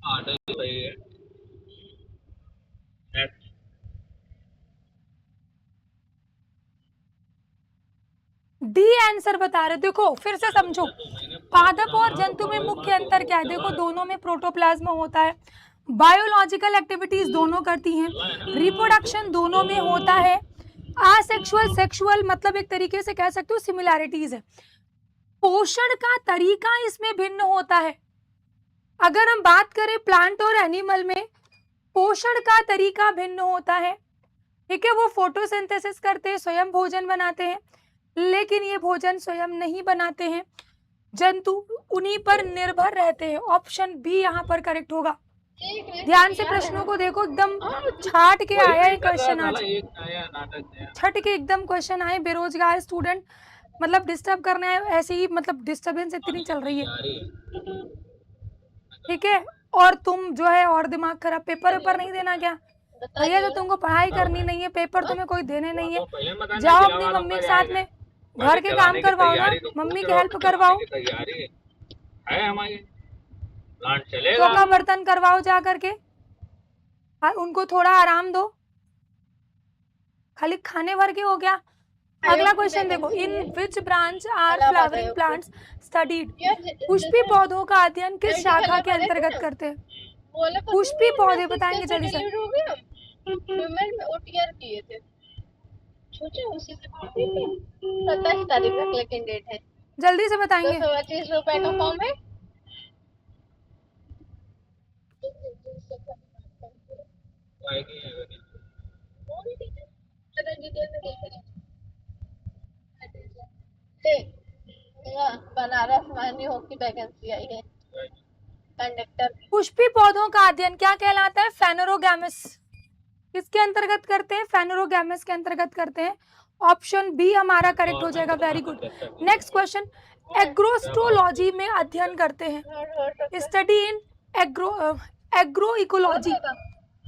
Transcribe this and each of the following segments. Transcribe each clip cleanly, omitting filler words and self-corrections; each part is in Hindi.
हाँ तो ये सही है। नेक्स्ट। डी आंसर बता रहे। देखो फिर से समझो, तो मैंने पूरा पादप पूरा और मारा तो जंतु में मुख्य पाँच अंतर क्या है? देखो दोनों में प्रोटोप्लाज्म होता है, बायोलॉजिकल एक्टिविटीज दोनों करती हैं, चला है ना। रिप्रोडक्शन दोनों में होता है, आसेक्सुअल सेक्सुअल मतलब एक तरीके से कह सकते हो सिमिलैरिटीज है। पोषण का तरीका इसमें भिन्न होता है। अगर हम बात करें प्लांट और एनिमल में, पोषण का तरीका भिन्न होता है, ठीक है। वो फोटोसिंथेसिस करते हैं, स्वयं भोजन बनाते हैं, लेकिन ये भोजन स्वयं नहीं बनाते हैं, जंतु उन्हीं पर निर्भर रहते हैं। ऑप्शन बी यहाँ पर करेक्ट होगा। ध्यान से प्रश्नों को देखो, एकदम छाट के आया है क्वेश्चन आज, एक नया नाटक नया। छट के एकदम क्वेश्चन आए। बेरोजगार स्टूडेंट मतलब डिस्टर्ब करना है, ऐसे ही मतलब डिस्टरबेंस इतनी चल रही है, ठीक है। और तुम जो है और दिमाग खराब, पेपर वेपर नहीं देना क्या भैया? तो तुमको पढ़ाई करनी नहीं है, पेपर तुम्हें कोई देने नहीं है, जाओ अपनी मम्मी के साथ में घर के काम करवाओ ना, मम्मी की हेल्प करवाओ, तैयारी है हमारी। प्लांट चलेगा। चौका बर्तन करवाओ जा करके, उनको थोड़ा आराम दो, खाली खाने भर के हो गया। अगला क्वेश्चन देखो, in which branch are flowering plants studied? पुष्पी पौधों का अध्ययन किस शाखा के अंतर्गत करते हैं? पुष्पी पौधे बताएंगे जल्दी से। किए थे, सोचो उसी से 27 तारीख तक लेकिन डेट है, जल्दी से बताएंगे। 225 रुपए का फॉर्म है। बनारस मानी हो की वैकेंसी आई है कंडक्टर। पुष्पी पौधों का अध्ययन क्या कहलाता है? फेनोरोगैमस। किसके अंतर्गत करते हैं? फेनोरोगैमस के अंतर्गत करते हैं। ऑप्शन बी हमारा करेक्ट हो जाएगा। Very good. Next question, agrostology में अध्ययन करते हैं, स्टडी इन एग्रो इकोलॉजी,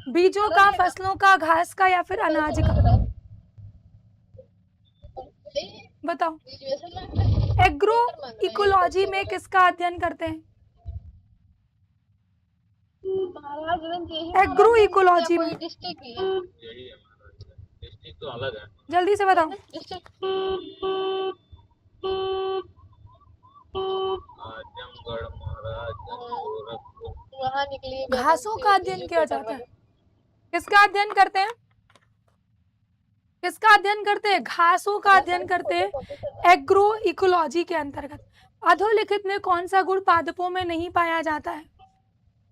बीजों का, फसलों का, घास का या फिर अनाज का? बताओ, एग्रो इकोलॉजी में किसका अध्ययन करते हैं? एग्रो इकोलॉजी में डिस्ट्रिक्ट ही है, डिस्ट्रिक्ट तो अलग है। जल्दी से बताओ। आजमगढ़, महाराजगंज, गोरखपुर। वहाँ निकली घासों का अध्ययन किया जाता है। किसका अध्ययन करते हैं? किसका अध्ययन करते हैं? घासों का अध्ययन करते हैं एग्रो इकोलॉजी के अंतर्गत। अधोलिखित में कौन सा गुण पादपों में नहीं पाया जाता है?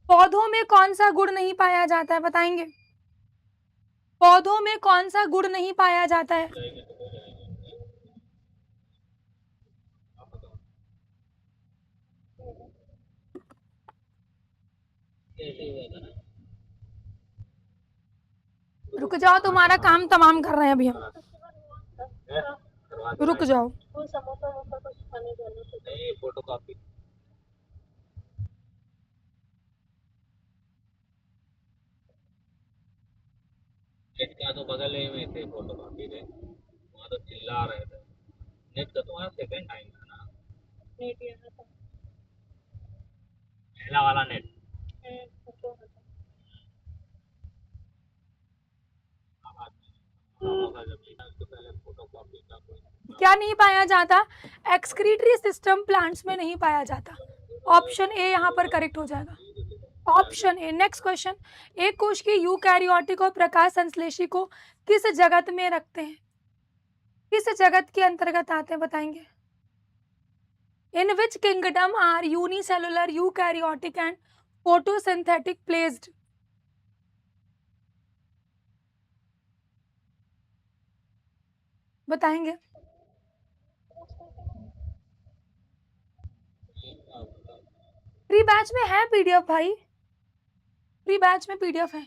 पौधों में कौन सा गुण नहीं पाया जाता है, बताएंगे? पौधों में कौन सा गुण नहीं पाया जाता है? रुक जाओ, तुम्हारा काम तमाम कर रहे हैं अभी हम, रुक जाओ। समोसा कुछ खाने जाना नहीं, फोटो कॉपी। नेट का तो बगल ही में थे फोटो कॉपी के, वहाँ तो चिल्ला रहे थे। नेट का तुम्हारा सेकंड टाइम था ना? नेट यहाँ था। पहला वाला नेट। क्या नहीं पाया जाता? एक्सक्रीटरी सिस्टम प्लांट्स में नहीं पाया जाता। ऑप्शन ए यहाँ पर करेक्ट हो जाएगा। Option A. नेक्स्ट क्वेश्चन, एक कोश के यूकैरियोटिक और प्रकाश संश्लेषी को किस जगत में रखते हैं? किस जगत के अंतर्गत आते हैं, बताएंगे? In which kingdom are unicellular eukaryotic and photosynthetic placed? बताएंगे? प्री बैच में है पीडीएफ भाई, प्री बैच में पीडीएफ है।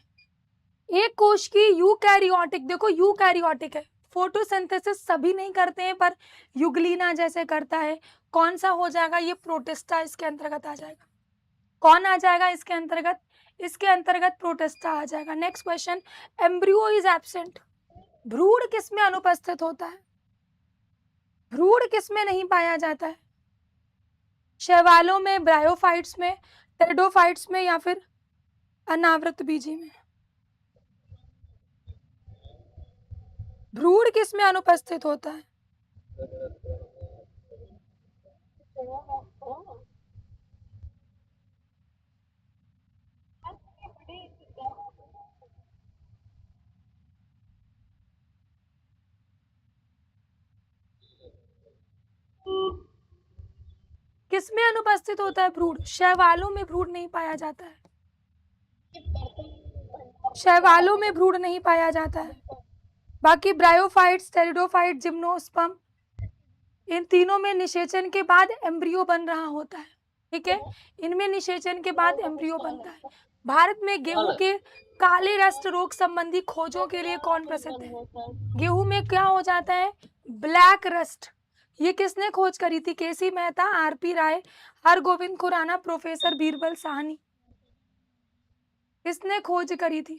एक कोश की यूकैरियोटिक, देखो यूकैरियोटिक है, फोटोसिंथेसिस सभी नहीं करते हैं पर युगलीना जैसे करता है। कौन सा हो जाएगा? ये प्रोटिस्टा इसके अंतर्गत आ जाएगा। कौन आ जाएगा इसके अंतर्गत? इसके अंतर्गत प्रोटिस्टा आ जाएगा। Next question, embryo is absent, भ्रूण किस में अनुपस्थित होता है? भ्रूण किस में नहीं पाया जाता है? शैवालों में, ब्रायोफाइट्स में, टेरिडोफाइट्स में या फिर अनावृत बीजी में। भ्रूण किस में अनुपस्थित होता है? किस में अनुपस्थित होता है भ्रूण? शैवालों में भ्रूण नहीं पाया जाता है। शैवालों में भ्रूण नहीं पाया जाता है। बाकी ब्रायोफाइट्स, टेरिडोफाइट, जिम्नोस्पर्म, इन तीनों में निषेचन के बाद एम्ब्रियो बन रहा होता है। ठीक है, इनमें निषेचन के बाद एम्ब्रियो बनता है। भारत में गेहूं के काले रस्ट रोग संबंधी खोजों के लिए कौन प्रसिद्ध है? गेहूं में क्या हो जाता है? Black rust. ये किसने खोज करी थी? केसी मेहता, आरपी राय, हरगोविंद खुराना, प्रोफेसर बीरबल साहनी। किसने खोज करी थी?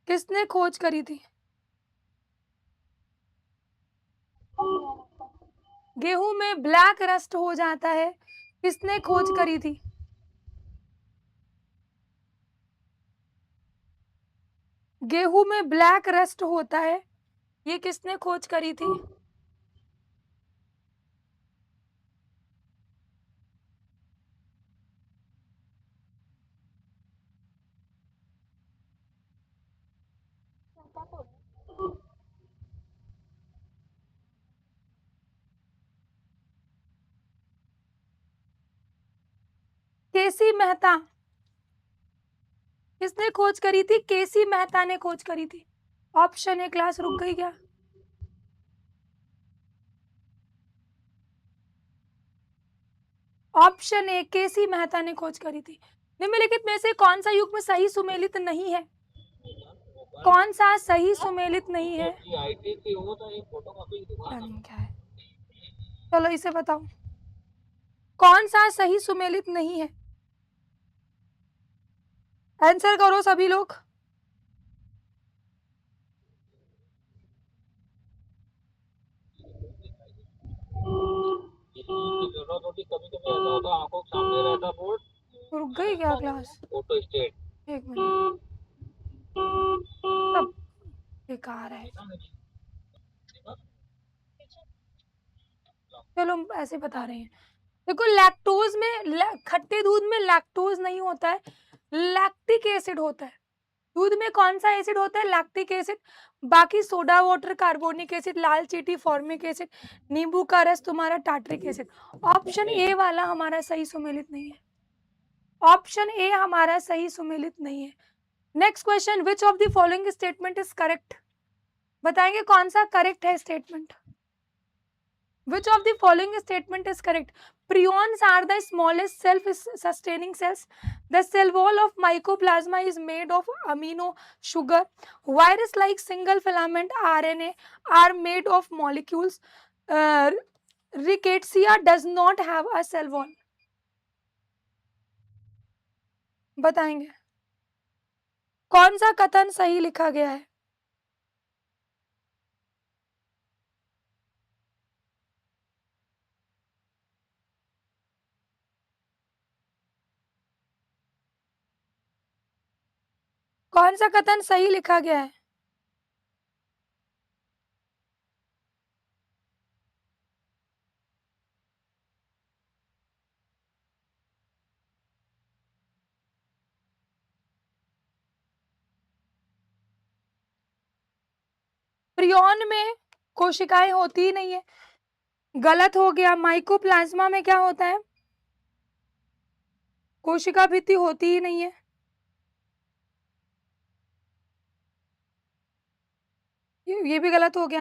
किसने खोज करी थी? गेहूं में ब्लैक रस्ट हो जाता है, किसने खोज करी थी? गेहूं में ब्लैक रस्ट होता है, ये किसने खोज करी थी? केसी मेहता। किसने खोज करी थी? केसी मेहता ने खोज करी थी। Option A. क्लास रुक गई क्या? ऑप्शन ए, केसी मेहता ने खोज करी थी। निम्नलिखित में से कौन सा युग्म सही सुमेलित नहीं है? कौन सा सही सुमेलित नहीं है? आईटी की हो तो ये फोटोकॉपी की दुकान है। क्या है? चलो इसे बताओ, कौन सा सही सुमेलित नहीं है? आंसर करो सभी लोग। की जरूरत होती, कभी कभी ऐसा होता आंखों के सामने रहता बोर्ड, रुक गई क्या क्लास? Photo state. एक मिनट, सब बेकार है। चलो हम ऐसे बता रहे हैं। देखो, लैक्टोज में, खट्टे दूध में लैक्टोज नहीं होता है, लैक्टिक एसिड होता है। दूध में कौन सा एसिड होता है? Lactic acid. बाकी सोडा वाटर, कार्बोनिक एसिड, लाल चींटी, फॉर्मिक एसिड, नींबू का रस तुम्हारा टार्ट्रिक एसिड। ऑप्शन ए वाला हमारा सही सुमेलित नहीं है। ऑप्शन ए हमारा सही सुमेलित नहीं है। Next question, which of the following statement is correct? बताएंगे कौन सा करेक्ट है statement? Which of the following statement is correct? Prions are the smallest self-sustaining cells. The cell wall of mycoplasma is made of amino sugar. Virus-like single filament RNA are made of molecules. Uh, Rickettsia does not have a cell wall. बताएंगे कौन सा कथन सही लिखा गया है? कौन सा कथन सही लिखा गया है? प्रियॉन में कोशिकाएं होती ही नहीं है, गलत हो गया। माइकोप्लाज्मा में क्या होता है? कोशिका भित्ति होती ही नहीं है, ये भी गलत हो गया।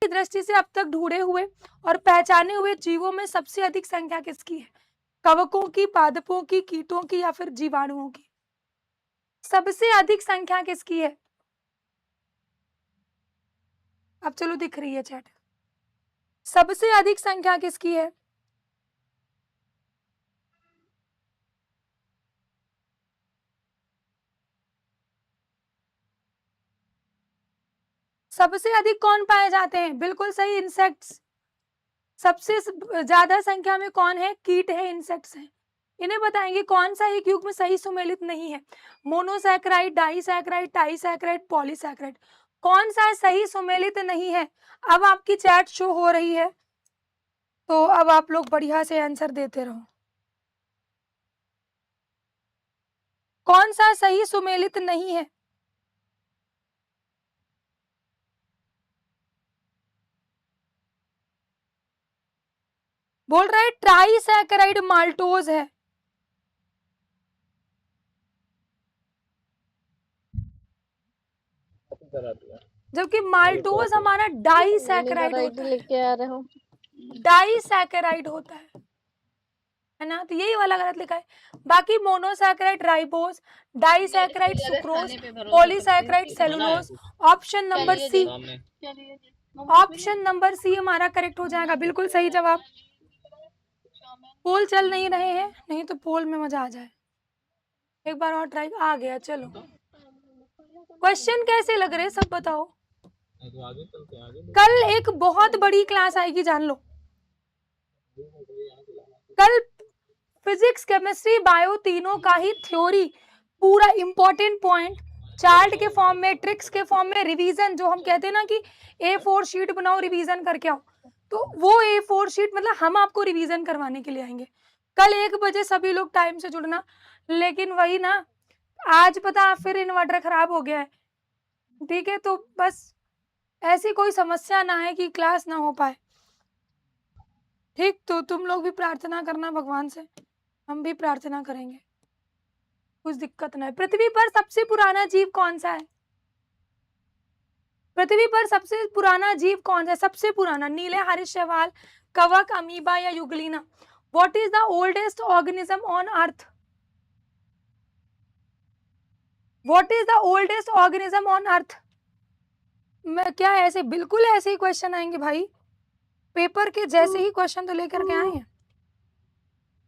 की दृष्टि से अब तक ढूंढे हुए और पहचाने हुए जीवों में सबसे अधिक संख्या किसकी है? कवकों की, पादपों की, कीटों की या फिर जीवाणुओं की? सबसे अधिक संख्या किसकी है? अब चलो दिख रही है चैट। सबसे अधिक संख्या किसकी है? सबसे अधिक कौन पाए जाते हैं? बिल्कुल सही, इंसेक्ट्स। सबसे ज्यादा संख्या में कौन है? कीट है, इंसेक्ट्स है। इन्हें बताएंगे कौन सा एक युग्म सही सुमेलित नहीं है? Monosaccharide, disaccharide, trisaccharide, polysaccharide. कौन सा सही सुमेलित नहीं है? अब आपकी चैट शो हो रही है, तो अब आप लोग बढ़िया से आंसर देते रहो। कौन सा सही सुमेलित नहीं है? बोल रहे ट्राइसैकेराइड माल्टोज है। जबकि माल्टोज हमारा डाइसैकेराइड होता है। लेके आ रहे हो। डाइसैकेराइड होता है ना, तो यही वाला गलत लिखा है। बाकी monosaccharide ribose, disaccharide sucrose, polysaccharide cellulose. Option number C, option number C हमारा करेक्ट हो जाएगा। बिल्कुल सही जवाब। पोल चल नहीं रहे हैं, नहीं तो पोल में मजा आ जाए। एक बार और ट्राई। आ गया, चलो। क्वेश्चन कैसे लग रहे सब बताओ। कल एक बहुत बड़ी क्लास आएगी, जान लो। कल फिजिक्स, केमिस्ट्री, बायो तीनों का ही थ्योरी, पूरा इंपॉर्टेंट पॉइंट चार्ट के फॉर्म में, ट्रिक्स के फॉर्म में, रिवीजन, जो हम कहते हैं ना कि A4 शीट बनाओ, रिवीजन करके आओ, तो वो A4 शीट मतलब हम आपको रिवीजन करवाने के लिए आएंगे। कल 1 बजे सभी लोग टाइम से जुड़ना। लेकिन वही ना, आज पता फिर इन्वर्टर खराब हो गया है, ठीक है, तो बस ऐसी कोई समस्या ना है कि क्लास ना हो पाए, ठीक। तो तुम लोग भी प्रार्थना करना भगवान से, हम भी प्रार्थना करेंगे, कुछ दिक्कत ना है। पृथ्वी पर सबसे पुराना जीव कौन सा है? पृथ्वी पर सबसे पुराना जीव कौन सा है? सबसे पुराना, नीले हरित शैवाल, कवक, अमीबा या Euglena. What is the oldest organism on earth? What is the oldest organism on earth? मैं क्या ऐसे बिल्कुल ऐसे ही क्वेश्चन आएंगे भाई, पेपर के जैसे ही क्वेश्चन तो लेकर के आए हैं।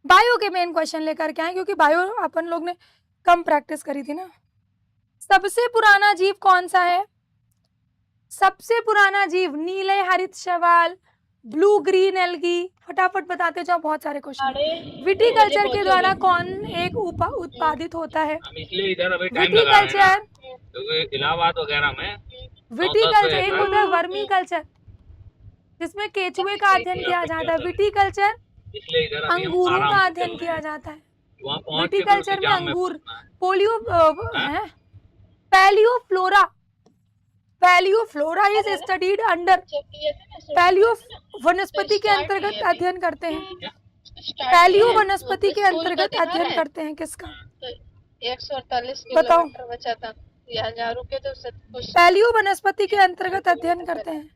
बायो के मेन क्वेश्चन लेकर के आए, क्योंकि बायो अपन लोग ने कम प्रैक्टिस करी थी ना। सबसे पुराना जीव कौन सा है? सबसे पुराना जीव नीले हरित शैवाल, ब्लू ग्रीन एल्गी। फटाफट बताते जाओ, बहुत सारे क्वेश्चन। विटिकल्चर के द्वारा कौन एक उत्पादित होता है? इसलिए इधर अभी टाइम लगा है ना, क्योंकि इलाहाबाद वगैरह में विटिकल्चर एक होता है वर्मी कल्चर, जिसमें केचुए का अध्ययन किया जाता है। विटिकल्चर अंगूरों का अध्ययन किया जाता है। विटिकल्चर में अंगूर, पैलियोफ्लोरा, पैलियोफ्लोरा इज स्टडीड अंडर, पैलियो वनस्पति के अंतर्गत अध्ययन करते हैं। पैलियो वनस्पति के अंतर्गत अध्ययन करते हैं किसका? 148 बताओ। किलोमीटर बचा था, यहाँ रुके तो पैलियो वनस्पति के अंतर्गत अध्ययन करते हैं।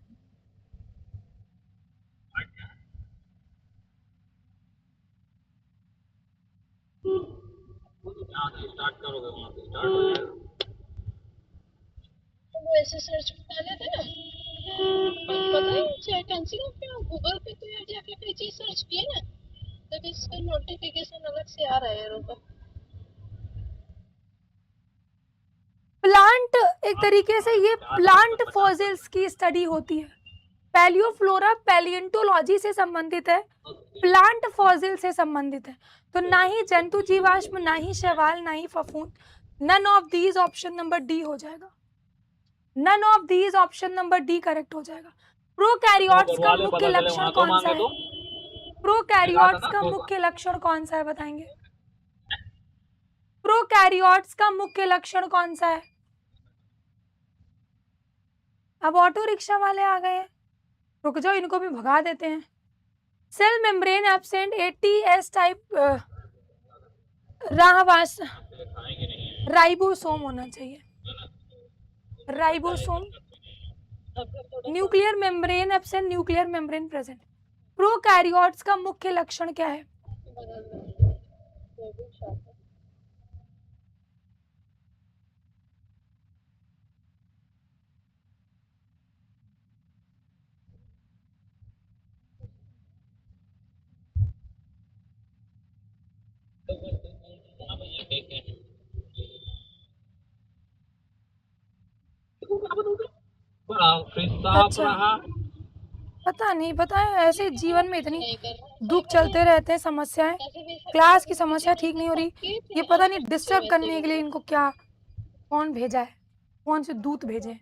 स्टार्ट करोगे वहाँ से स्टार्ट हो जाएगा। वो ऐसे सर्च कर लेते ना, पता है कैंसिल हो गया। गूगल पे तो यार जाके कोई चीज सर्च किए ना, तब इसका नोटिफिकेशन अलग से आ रहा है रुको। प्लांट, एक तरीके से ये प्लांट फॉसिल्स की स्टडी होती है। पैलियोफ्लोरा पैलिएंटोलॉजी से संबंधित है, प्लांट फॉसिल से संबंधित है। तो ना ही जंतु जीवाश्म, ना ही शैवाल, ना ही फफूंद। None of these, option number D हो जाएगा। None of these, option number D correct हो जाएगा। प्रोकैरियोट्स का मुख्य लक्षण कौन सा है? प्रोकैरियोट्स का मुख्य लक्षण कौन सा है बताएंगे? प्रोकैरियोट्स का मुख्य लक्षण कौन सा है? अब ऑटो रिक्शा वाले आ गए हैं, रुक जाओ, इनको भी भगा देते हैं। Cell membrane absent, ATS type राहवास, राइबोसोम होना चाहिए, ribosome. Nuclear membrane absent, nuclear membrane present. Prokaryotes का मुख्य लक्षण क्या है? अच्छा, पता नहीं, पता है ऐसे जीवन में इतनी नहीं कर रहा, दुख चलते रहते हैं, समस्याएं, कैसे भी क्लास की समस्या ठीक नहीं हो रही, किए थे, ये पता नहीं अच्छे डिस्टर्ब वैसे करने भी के लिए इनको क्या कौन भेजा है, कौन से दूत भेजे हैं।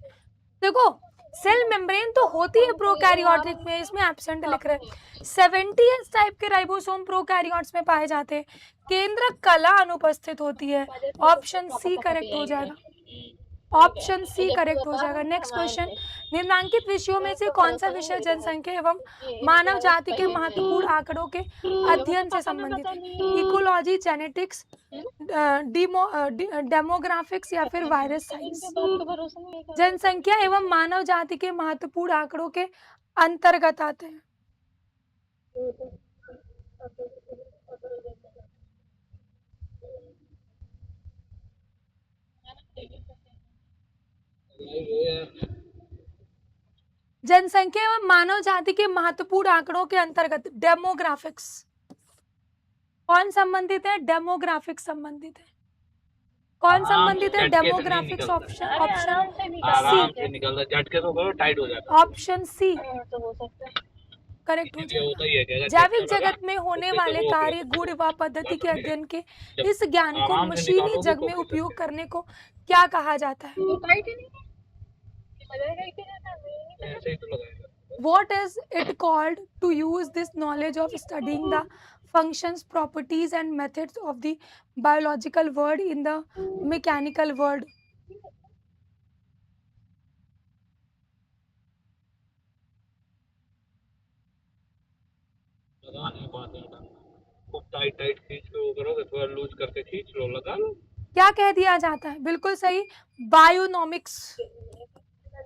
देखो सेल मेम्ब्रेन तो होती है प्रोकैरियोटिक में, इसमें एब्सेंट लिख रहे हैं। 70 टाइप के राइबोसोम प्रोकैरियोट्स में पाए जाते हैं। केंद्रक कला अनुपस्थित होती है। ऑप्शन सी करेक्ट हो जाएगा, ऑप्शन सी करेक्ट हो जाएगा। नेक्स्ट क्वेश्चन, निम्नलिखित विषयों में से कौन सा विषय जनसंख्या एवं मानव जाति के महत्वपूर्ण आंकड़ों के अध्ययन से संबंधित है? इकोलॉजी, जेनेटिक्स, डेमोग्राफिक्स या फिर वायरस साइंस? जनसंख्या एवं मानव जाति के महत्वपूर्ण आंकड़ों के अंतर्गत आते हैं। जनसंख्या एवं मानव जाति के महत्वपूर्ण आंकड़ों के अंतर्गत डेमोग्राफिक्स कौन संबंधित है? डेमोग्राफिक्स संबंधित है। कौन संबंधित है? डेमोग्राफिक्स। ऑप्शन आराम से निकलता, झटके तो करो टाइट हो जाता। ऑप्शन सी करेक्ट हो जाएगा। जैविक जगत में होने वाले कार्य, गुण व पद्धति के अध्ययन के इस ज्ञान को मशीनी जग में उपयोग करने को क्या कहा जाता है? ऐसे ही तो लगाएगा। What is it called to use this knowledge of studying the functions, properties and methods of the biological world in the mechanical world? लगा नहीं पाते हैं, खूब टाइट टाइट खींच के वो करोगे, थोड़ा लूज करके खींच लो, लगा लो। क्या कह दिया जाता है? बिल्कुल सही, बायोनॉमिक्स।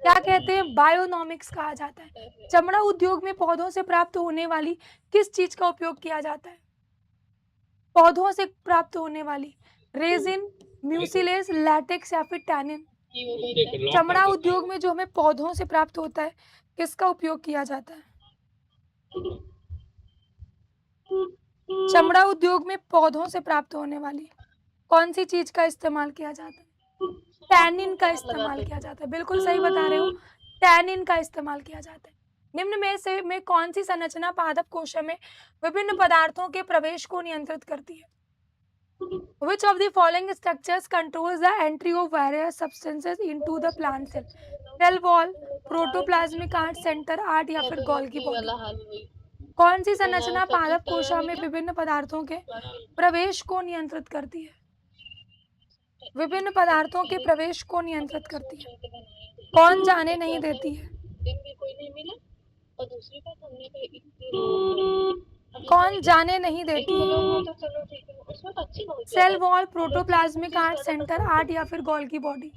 क्या कहते हैं? बायोनॉमिक्स कहा जाता है। चमड़ा उद्योग में पौधों से प्राप्त होने वाली किस चीज का उपयोग किया जाता है? पौधों से प्राप्त होने वाली रेजिन, म्यूसिलेज, लैटेक्स या फिर टैनिन? चमड़ा उद्योग में जो हमें पौधों से प्राप्त होता है, किसका उपयोग किया जाता है? चमड़ा उद्योग में पौधों से प्राप्त होने वाली कौन सी चीज का इस्तेमाल किया जाता है? टैनिन का इस्तेमाल किया जाता है। बिल्कुल सही बता रहे हो, टैनिन का इस्तेमाल किया जाता है। निम्न में से में कौन सी संरचना पादप कोश में विभिन्न पदार्थों के प्रवेश को नियंत्रित करती है? Which of the following structures controls the entry of various substances into the plant cell? Cell wall, protoplasmic cart, center art या फिर गोल्गी बॉडी? कौन सी संरचना पादप कोशिका में विभिन्न पदार्थों के प्रवेश को नियंत्रित करती है? विभिन्न पदार्थों के प्रवेश को नियंत्रित करती है। कौन जाने नहीं देती है? कौन जाने नहीं देती है? Cell wall, protoplasmic art, centre art या फिर गोल्गी बॉडी?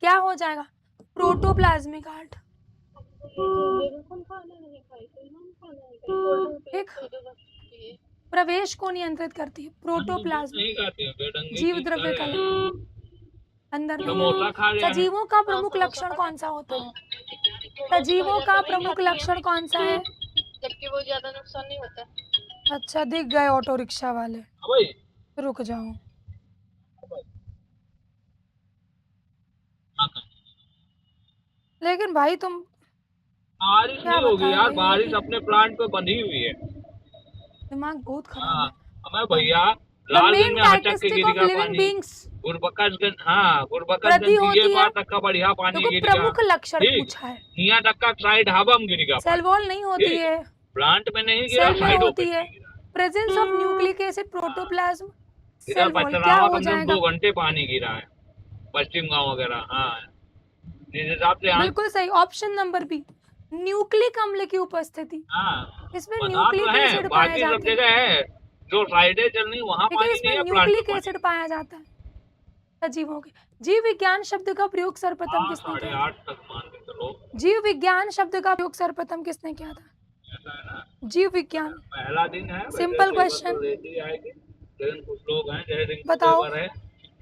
क्या हो जाएगा? Protoplasmic art. ठीक, प्रवेश को नियंत्रित करती है प्रोटोप्लाज्म। जीव द्रव्य कला अंदर नहीं। सजीवों का प्रमुख लक्षण कौन सा होता है? सजीवों का प्रमुख लक्षण कौन सा है? जबकि वो ज्यादा नुकसान नहीं होता। अच्छा, दिख गए ऑटो रिक्शा वाले, रुक जाओ। लेकिन भाई तुम बारिश नहीं होगी यार, बारिश अपने प्लांट पे बंधी हुई है। दिमाग बहुत खराब है। हमें भैया लालगंज में हटक के गिर गया पानी, गुरबक्सगंज, हाँ गुरबक्सगंज ये बार तक का बढ़िया पानी गिर गया। प्रमुख लक्षण पूछा है, यहाँ तक का साइड हवा में गिर गया। सेल वॉल नहीं होती है, प्लांट में नहीं गिरा, सेल होती है। Presence of nucleic acid, protoplasm, cell wall क्या हो जाएगा? 2 घंटे पानी गिरा है पश्चिम गांव वगैरह। हाँ जिस हिसाब से बिल्कुल सही, ऑप्शन नंबर बी, न्यूक्लिक अम्ल की उपस्थिति। हाँ इसमें न्यूक्लिक एसिड पाया जाता है, जो साइडें चलनी वहाँ पानी नहीं है, न्यूक्लिक एसिड पाया जाता है सजीवों के। जीव विज्ञान शब्द का प्रयोग सर्वप्रथम किसने किया? 8:30 तक मान के चलो। जीव विज्ञान शब्द का प्रयोग सर्वप्रथम किसने किया था? जीव विज्ञान। पहला दिन है, सिंपल क्वेश्चन, लेकिन कुछ लोग हैं जैसे बताओ। है,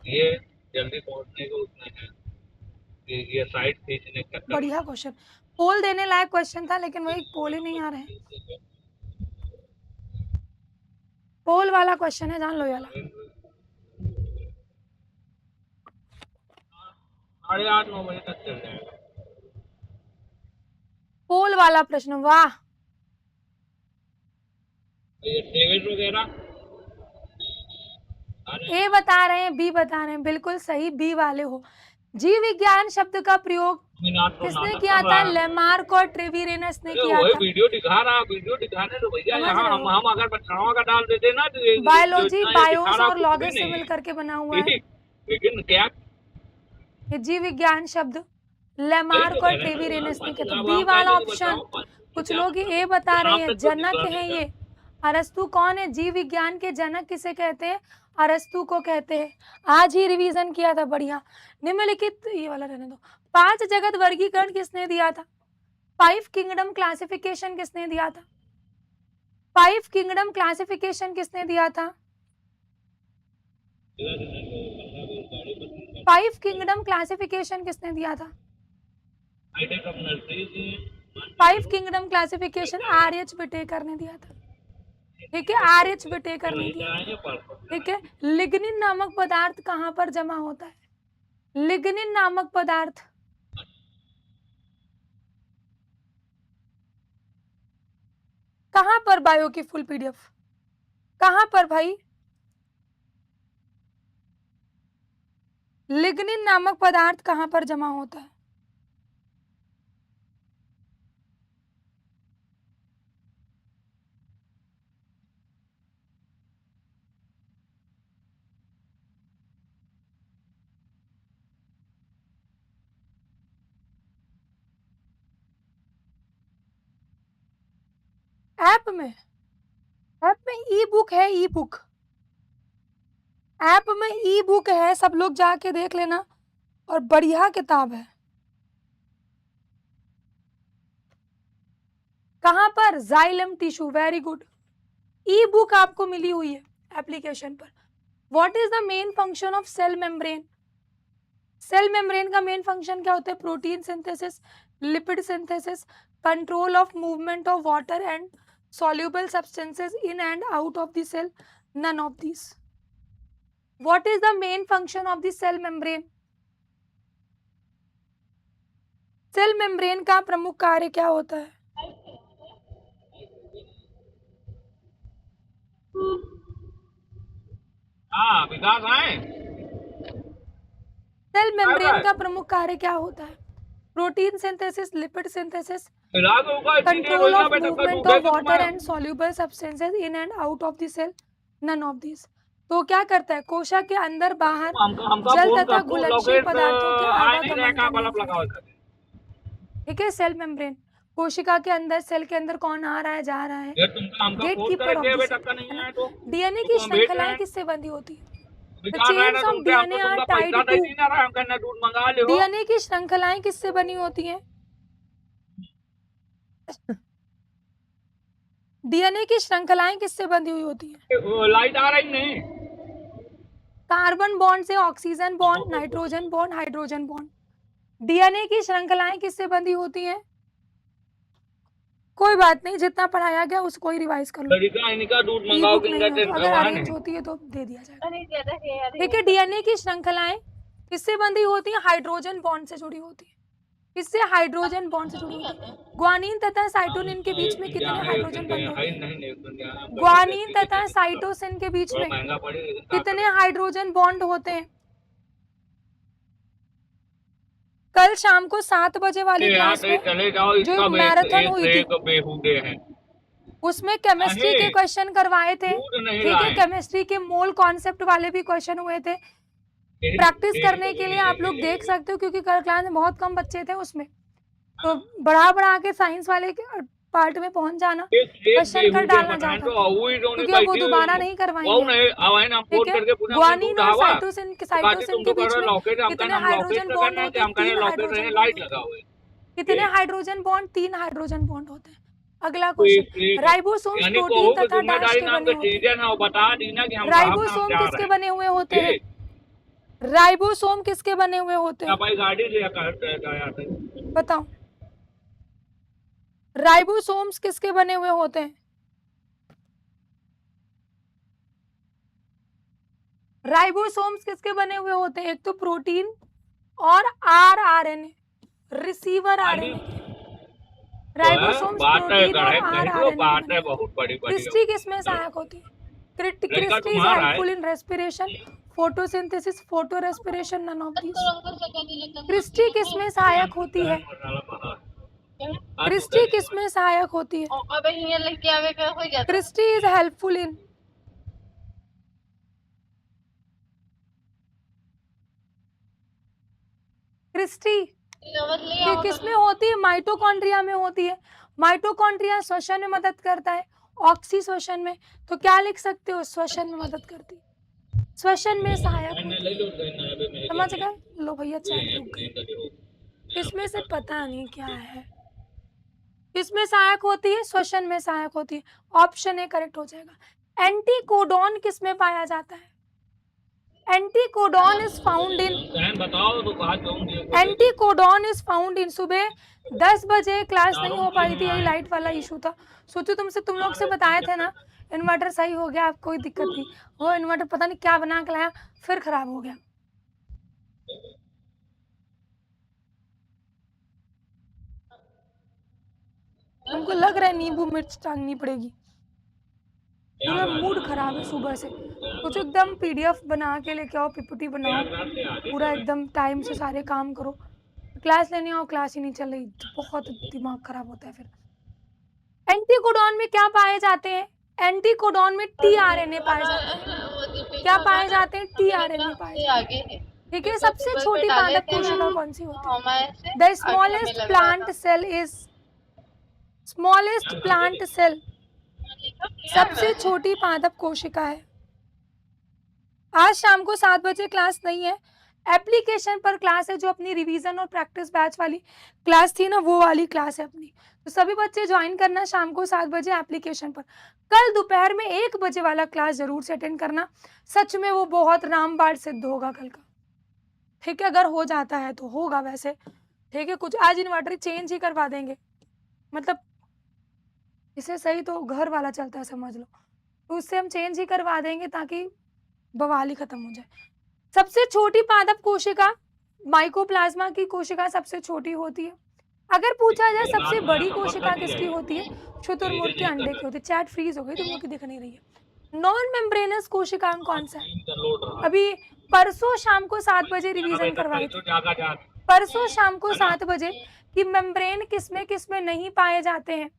ये जल्दी पहुंचने को उसमें है, ये साइड खींचने का। बढ़िया क्वेश्चन, पोल देने लायक क्वेश्चन था, लेकिन वही पोल ही नहीं आ रहे हैं। पोल वाला क्वेश्चन है, जान लो ये वाला। 8:30-9 बजे तक चल जाएगा। पोल वाला प्रश्न, वाह। ये डेविड वगैरह। ए बता रहे हैं, बी बता रहे हैं, बिल्कुल सही, बी वाले हो। जीव विज्ञान शब्द का प्रयोग किसने किया था? लेमार्क और ट्रेविरेनस ने किया था। वीडियो दिखा रहा, वीडियो दिखाने तो भैया समझ यहाँ रहे हो? हम अगर बच्चाओं का डाल देते ना तो बायोलॉजी, जो इतना ये बायोस दिखा रहा और कुछ भी लॉगस से नहीं। मिल करके बना हुआ है। लेकिन क्या ये जीव विज्ञान शब्द लेमार्क और ट्रेविरेनस ने किया। तो बी वाला ऑप्शन, कुछ लोग ए बता रहे हैं, जनक है ये। अरस्तु कौन है? जीव विज्ञान के जनक किसे कहते हैं? अरस्तु को कहते हैं। आज ही रिवीजन किया था, बढ़िया। निम्नलिखित, ये वाला रहने दो। 5 जगत वर्गीकरण किसने दिया था? 5 किंगडम क्लासिफिकेशन किसने दिया था? 5 किंगडम क्लासिफिकेशन किसने दिया था? 5 किंगडम क्लासिफिकेशन किसने दिया था? 5 किंगडम क्लासिफिकेशन आर.एच. विटेकर ने दिया था। ठीक है, आर.एच. विटेकर ने दिया। ठीक है, लिग्निन नामक पदार्थ कहाँ पर जमा होता है? लिग्निन नामक पदार्थ कहाँ पर? बायो की फुल पीडीएफ कहाँ पर भाई? लिग्निन नामक पदार्थ कहाँ पर जमा होता है? ऐप में ई बुक है, ई बुक ऐप में ई बुक है, सब लोग जाके देख लेना, और बढ़िया किताब है। कहाँ पर? Xylem tissue, very good. E book आपको मिली हुई है एप्लीकेशन पर। What is the main function of cell membrane? Cell membrane का मेन फंक्शन क्या होता है? Protein synthesis, lipid synthesis, control of movement of water and soluble substances in and out of the cell, none of these. What is the main function of the cell membrane? Cell membrane का प्रमुख कार्य क्या होता है? हाँ विकास आए। सेल मेम्ब्रेन का प्रमुख कार्य क्या होता है? Protein synthesis, lipid synthesis, control of movement of water and soluble substances in and out of the cell, none of this. तो क्या करता है? कोशिका के अंदर बाहर जल तथा घुलनशील पदार्थों के आवागमन। ठीक है, सेल मेम्ब्रेन कोशिका के अंदर, सेल के अंदर कौन आ रहा है, जा रहा है? Gatekeeper of the cell. DNA की श्रृंखलाएं किससे बंधी होती है? The chains of DNA are tied to। DNA की श्रृंखलाएं किससे बनी होती हैं? डीएनए की श्रृंखलाएं किससे बंधी हुई होती हैं? लाइट आ रही नहीं। कार्बन बॉन्ड से oxygen bond, nitrogen bond, hydrogen bond. DNA की श्रृंखलाएं किससे बंधी होती हैं? कोई बात नहीं, जितना पढ़ाया गया उसको ही रिवाइज कर लो। इनका दूध मंगाओ, अगर अरेंज होती है तो दे दिया जाएगा। ठीक है, डीएनए की श्रृंखलाएं किससे बंधी होती हैं? हाइड्रोजन बॉन्ड से जुड़ी होती है। किससे? हाइड्रोजन बॉन्ड से जुड़ी होती है। ग्वानिन तथा साइटोसिन के बीच में कितने हाइड्रोजन बॉन्ड होते हैं? ग्वानिन तथा साइटोसिन के बीच में कितने हाइड्रोजन बॉन्ड होते हैं? कल शाम को 7 बजे वाली क्लास में जो मैराथन हुई थी उसमें केमिस्ट्री के क्वेश्चन करवाए थे। ठीक है, केमिस्ट्री के मोल कॉन्सेप्ट वाले भी क्वेश्चन हुए थे। प्रैक्टिस करने के लिए आप लोग देख सकते हो, क्योंकि कल क्लास में बहुत कम बच्चे थे उसमें, तो बढ़ा के साइंस वाले पार्ट में पहुंच जाना, क्वेश्चन कर डालना चाहता क्योंकि अब वो दोबारा नहीं करवाएंगे। ग्वानिन और साइटोसिन के बीच में कितने हाइड्रोजन बॉन्ड होते हैं? 3 हाइड्रोजन बॉन्ड। कितने हाइड्रोजन बॉन्ड? 3 हाइड्रोजन बॉन्ड होते हैं। अगला क्वेश्चन, राइबोसोम्स प्रोटीन तथा डैश के बने होते हैं। राइबोसोम किसके बने हुए होते हैं? राइबोसोम किसके बने हुए होते हैं? बताओ, राइबोसोम्स किसके बने हुए होते हैं? राइबोसोम्स किसके बने हुए होते हैं? एक तो प्रोटीन और आरएनए, रिसीवर आरएनए। राइबोसोम्स बातें प्रोटीन और गढ़े कहीं तो आरएनए बातें बनाते बहुत बड़ी हैं। बड़ी क्रिस्टी किसमें सहायक होती है? लड़का क्रिस्टी इज तुम्हारा है helpful in respiration, photosynthesis, photorespiration, none of बस दीज। करो अंदर से कर लीजिए करना क्रिस्टी किसमें सहायक होती है? क्रिस्टी किसमें सहायक होती है? अबे हियर लेके आवे का हो गया था cristae is helpful in cristae आवाज ले ये आओ किसमें होती है? माइटोकॉन्ड्रिया में होती है। माइटोकॉन्ड्रिया श्वसन में मदद करता है, ऑक्सी श्वसन में। तो क्या लिख सकते हो? श्वसन में मदद करती है, श्वसन में सहायक होती है। समझ गए? लो भैया चैट रुक गई। इसमें से पता नहीं क्या है। किसमें सहायक होती है? श्वसन में सहायक होती है। ऑप्शन ए करेक्ट हो जाएगा। एंटीकोडॉन किसमें पाया जाता है? Anticodon is found in anticodon is found in सुबह 10 बजे क्लास नहीं हो पाई थी, यही लाइट वाला इशू था। सोचो तुम लोग से बताए थे ना, इन्वर्टर सही हो गया, अब कोई दिक्कत नहीं। वो इन्वर्टर पता नहीं क्या बना के लाया, फिर खराब हो गया। तुमको लग रहा है नींबू मिर्च टांगनी पड़ेगी। पूरा मूड खराब है सुबह से। कुछ एकदम पीडीएफ बना के लेके आओ, पीपीटी बनाओ, पूरा एकदम टाइम से सारे काम करो। क्लास लेने आओ, क्लास ही नहीं चल रही, बहुत दिमाग खराब होता है फिर। एंटीकोडॉन में क्या पाए जाते हैं? एंटीकोडॉन में टीआरएनए पाए जाते हैं। क्या पाए जाते हैं? टीआरएनए पाए जाते हैं। ठीक है। सबसे छोटी पादप कोशिका कौन सी होती है? The smallest plant cell is smallest plant cell सबसे छोटी पादप कोशिका है। आज शाम को 7 बजे क्लास नहीं है, एप्लीकेशन पर क्लास है, जो अपनी रिवीजन और प्रैक्टिस बैच वाली क्लास थी ना, वो वाली क्लास है अपनी। तो सभी बच्चे ज्वाइन करना शाम को 7 बजे एप्लीकेशन पर। कल दोपहर में 1 बजे वाला क्लास जरूर से अटेंड करना। सच में वो बहुत रामबाण सिद्ध होगा कल का। ठीक है, अगर हो जाता है तो होगा वैसे। ठीक है, कुछ आज इन्वर्टर चेंज ही करवा देंगे, मतलब इसे सही तो घर वाला चलता है समझ लो, तो उससे हम चेंज ही करवा देंगे ताकि बवाल ही खत्म हो जाए। सबसे छोटी पादप कोशिका माइकोप्लाज्मा की कोशिका सबसे छोटी होती है। अगर पूछा जाए सबसे बड़ी कोशिका किसकी होती है, शुतुरमुर्ग के अंडे की होती है। चैट फ्रीज हो गई, तुम लोग की दिख नहीं रही है। नॉन मेम्ब्रेनस कोशिकांग कौन सा है? अभी परसों शाम को 7 बजे रिवीजन करवाई थी, परसों शाम को 7 बजे कि मेम्ब्रेन किसमें नहीं पाए जाते हैं,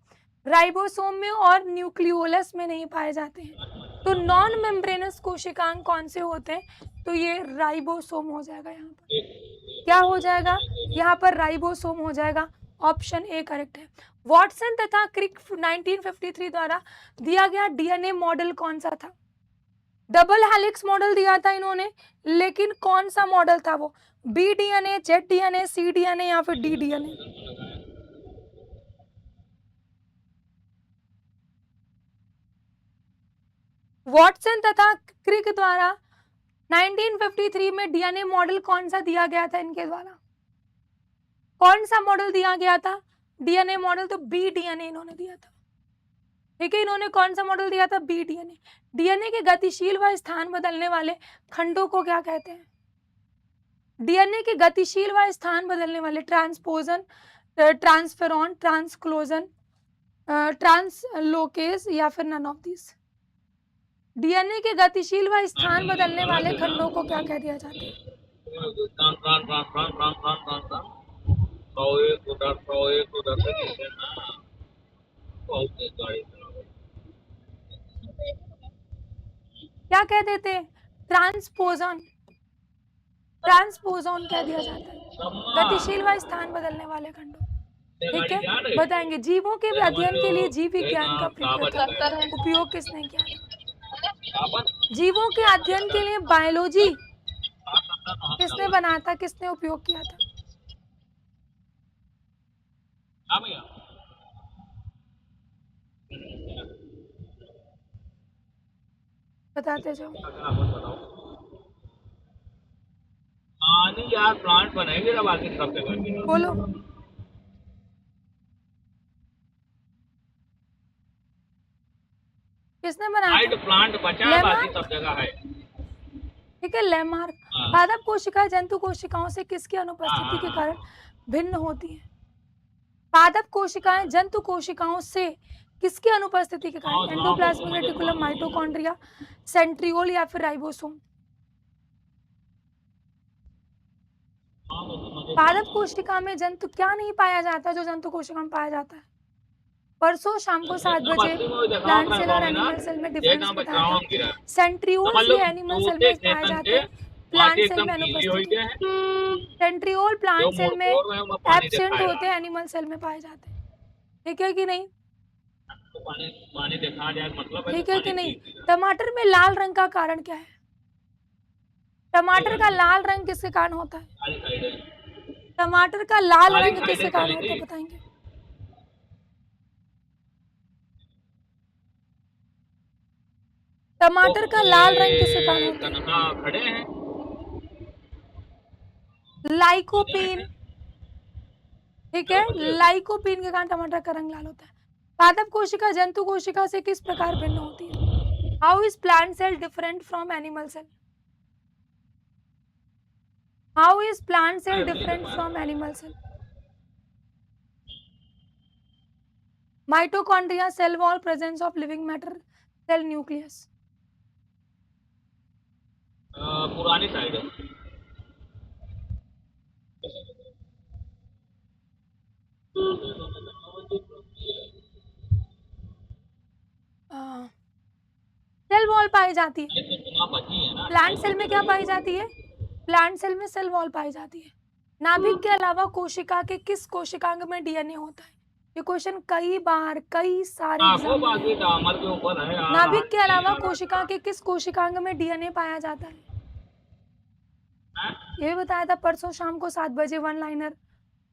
राइबोसोम में और न्यूक्लियोलस में नहीं पाए जाते हैं। तो नॉन मेम्ब्रेनस कोशिकांग कौन से होते हैं? तो ये राइबोसोम हो जाएगा। यहाँ पर क्या हो जाएगा? यहाँ पर राइबोसोम हो जाएगा। ऑप्शन ए करेक्ट है। वॉटसन तथा क्रिक 1953 द्वारा दिया गया डीएनए मॉडल कौन सा था? डबल हेलिक्स मॉडल दिया था इन्होंने, लेकिन कौन सा मॉडल था वो? बी डीएनए, जेड डीएनए, सी डीएनए या फिर डी डीएनए? वॉटसन तथा क्रिक द्वारा 1953 में डीएनए मॉडल कौन सा दिया गया था इनके द्वारा? कौन सा मॉडल दिया गया था? डीएनए मॉडल तो बी डीएनए इन्होंने दिया था। ठीक है, इन्होंने कौन सा मॉडल दिया था? B DNA. डीएनए के गतिशील व स्थान बदलने वाले खंडों को क्या कहते हैं? डीएनए के गतिशील व स्थान बदलने वाले ट्रांसपोजन, ट्रांसफेरॉन, ट्रांसक्लोजन, ट्रांसलोकेज या फिर नन ऑफ दिस। डीएनए के गतिशील व स्थान बदलने वाले खंडों को क्या कह दिया जाता है? क्या कह देते हैं? ट्रांसपोजन, ट्रांसपोजन कह दिया जाता है, गतिशील व स्थान बदलने वाले खंडों। ठीक है, बताएंगे जीवों के अध्ययन के लिए जीव विज्ञान का उपयोग किसने किया था? जीवों के अध्ययन के लिए बायोलॉजी किसने बनाया था, किसने उपयोग किया था? बताते जाओ। नहीं यार, प्लांट बनेंगे ना बाकी सब जगह। बोलो। किसने बनाया था? प्लांट बचा है, बाकी सब जगह है। ठीक है, लैमार्क। पादप कोशिकाएं जंतु कोशिकाओं से किसकी अनुपस्थिति के कारण भिन्न होती है? पादप कोशिकाएं जंतु कोशिकाओं से किसकी अनुपस्थिति के कारण, एंडोप्लाज्मिक रेटिकुलम, माइटोकॉन्ड्रिया, सेंट्रियोल या फिर राइबोसोम। पादप कोशिका में जंतु क्या नहीं पाया जाता जो जंतु कोशिका में पाया जाता है? परसों शाम को 7 बजे प्लांट सेल और एनिमल सेल में डिफरेंस बताया था। सेंट्रियोल ये एनिमल सेल में पाए जाते हैं, प्लांट सेल में अनुपस्थित है। सेंट्रियोल प्लांट सेल में एब्सेंट होते हैं, एनिमल सेल में पाए जाते हैं। ठीक है कि नहीं? ठीक है कि नहीं? टमाटर में लाल रंग का कारण क्या है? टमाटर का लाल रंग किसके कारण होता है? टमाटर का लाल रंग किसके कारण होता है बताएंगे? टमाटर का लाल रंग किसके कारण होता है? खड़े हैं लाइकोपीन। ठीक है, लाइकोपीन के कारण टमाटर का रंग लाल होता है। पादप कोशिका जंतु कोशिका से किस प्रकार भिन्न होती है? How is plant cell different from animal cell? How is plant cell different from animal cell? Mitochondria, cell wall, presence of living matter, cell nucleus. पुरानी साइड है। सेल वॉल पाई जाती है। बची है ना। प्लांट सेल में क्या पाई जाती है? प्लांट सेल में सेल वॉल पाई जाती है। नाभिक के अलावा कोशिका के किस कोशिकांग में डीएनए होता है? ये क्वेश्चन कई बार कई सारे एग्जाम में है। नाभिक के अलावा कोशिका के किस कोशिकांग में डीएनए पाया जाता है? ये बताया था परसों शाम को 7 बजे, वन लाइनर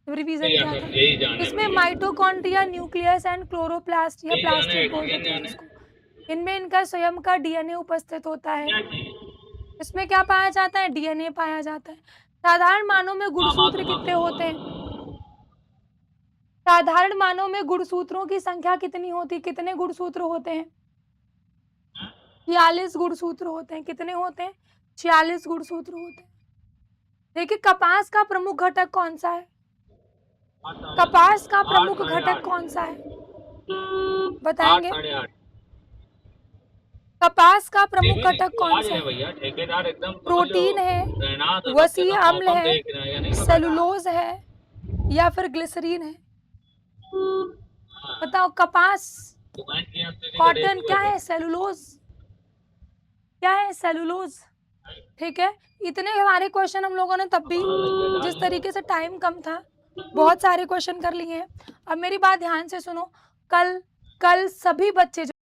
रिवीजन किया था। इसमें माइटोकॉन्ड्रिया, न्यूक्लियस एंड क्लोरोप्लास्ट या प्लास्टिड बोल देते हैं इसको, इनमें इनका स्वयं का डीएनए उपस्थित होता है। इसमें क्या पाया जाता है? डीएनए पाया जाता है। साधारण मानव में गुणसूत्र कितने होते हैं? साधारण मानव में गुणसूत्रों की संख्या कितनी होती है? कितने गुणसूत्र होते हैं? 46 गुणसूत्र होते हैं। कितने होते हैं? 46 गुणसूत्र होते हैं। देखिए, कपास का प्रमुख घटक कौन सा है? कपास का प्रमुख घटक कौन सा है बताएंगे? कपास का प्रमुख घटक कौन सा है? ठेकेदार एकदम प्रोटीन है, वसीय अम्ल है, सेलुलोज है या फिर ग्लिसरीन है? बताओ, कपास, कॉटन क्या है? सेलुलोज। क्या है? सेलुलोज। ठीक है, इतने हमारे क्वेश्चन हम लोगों ने तब भी, जिस तरीके से टाइम कम था, बहुत सारे क्वेश्चन कर लिए हैं। अब मेरी बात ध्यान से सुनो। कल सभी बच्चे